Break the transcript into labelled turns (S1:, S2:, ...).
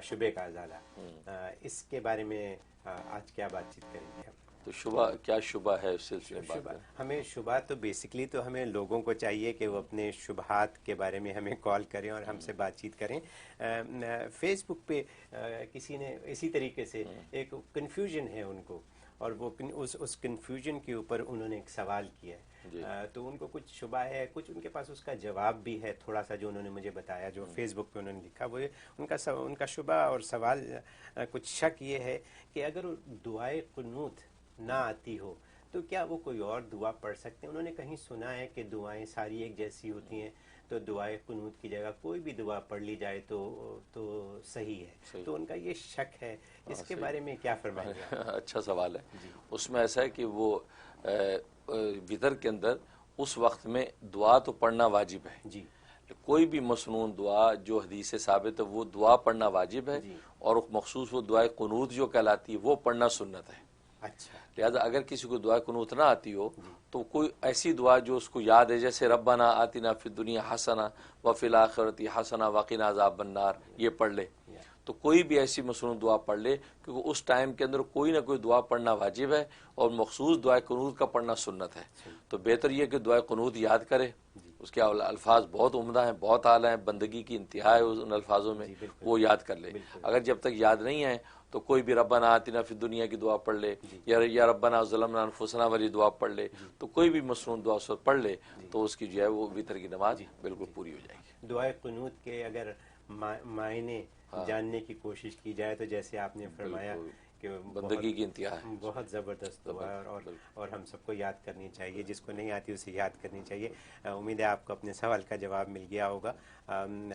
S1: شبے کا ازالہ، اس کے بارے میں آج کیا بات چیت کریں گے ہم؟
S2: تو شبہ کیا شبہ ہے اس سلسلے میں بات
S1: شبہ،
S2: کریں؟
S1: ہمیں شبہ تو بیسکلی تو ہمیں لوگوں کو چاہیے کہ وہ اپنے شبہات کے بارے میں ہمیں کال کریں اور ہم سے بات چیت کریں۔ فیس بک پہ کسی نے اسی طریقے سے ایک کنفیوژن ہے ان کو، اور وہ اس کنفیوژن کے اوپر انہوں نے ایک سوال کیا ہے، تو ان کو کچھ شبہ ہے، کچھ ان کے پاس اس کا جواب بھی ہے تھوڑا سا، جو انہوں نے مجھے بتایا، جو فیس بک پہ انہوں نے لکھا، وہ ان کا شبہ اور سوال، کچھ شک یہ ہے کہ اگر دعائے قنوت نہ آتی ہو تو کیا وہ کوئی اور دعا پڑھ سکتے ہیں؟ انہوں نے کہیں سنا ہے کہ دعائیں ساری ایک جیسی ہوتی ہیں، تو دعائے قنوت کی جگہ کوئی بھی دعا پڑھ لی جائے تو صحیح ہے، تو ان کا یہ شک ہے، اس کے بارے میں کیا فرمائیں گے آپ؟
S2: اچھا سوال ہے۔ اس میں ایسا ہے کہ وہ وطر کے اندر اس وقت میں دعا تو پڑھنا واجب ہے،
S1: جی
S2: کوئی بھی مسنون دعا جو حدیث سے ثابت ہے وہ دعا پڑھنا واجب ہے، اور مخصوص وہ دعائے قنوت جو کہلاتی ہے وہ پڑھنا سنت ہے۔
S1: اچھا،
S2: لہذا اگر کسی کو دعا قنوت نہ آتی ہو تو کوئی ایسی دعا جو اس کو یاد ہے، جیسے ربنا آتنا فی الدنیا حسنہ وفی الآخرۃ حسنہ وقنا عذاب النار، یہ پڑھ لے، تو کوئی بھی ایسی مسنون دعا پڑھ لے، کیونکہ اس ٹائم کے اندر کوئی نہ کوئی دعا پڑھنا واجب ہے، اور مخصوص دعائے قنوت کا پڑھنا سنت ہے۔ تو بہتر یہ کہ دعائے قنوت یاد کرے، اس کے الفاظ بہت عمدہ ہیں، بہت اعلیٰ ہیں، بندگی کی انتہا ہے ان الفاظوں میں، وہ یاد کر لے۔ اگر جب تک یاد نہیں ہے تو کوئی بھی ربنا آتنا فی الدنیا کی دعا پڑھ لے، یا ربنا ظلمنا انفسنا والی دعا پڑھ لے، تو کوئی بھی مسنون دعا اس وقت پڑھ لے تو اس کی جو ہے وہ وتر کی نماز بالکل پوری ہو جائے گی۔
S1: دعائے قنوت کے اگر معنی جاننے کی کوشش کی جائے تو جیسے آپ نے فرمایا کہ
S2: بندگی کی انتہا ہے،
S1: بہت زبردست دعا ہے، اور ہم سب کو یاد کرنی چاہیے، جس کو نہیں آتی اسے یاد کرنی چاہیے۔ امید ہے آپ کو اپنے سوال کا جواب مل گیا ہوگا۔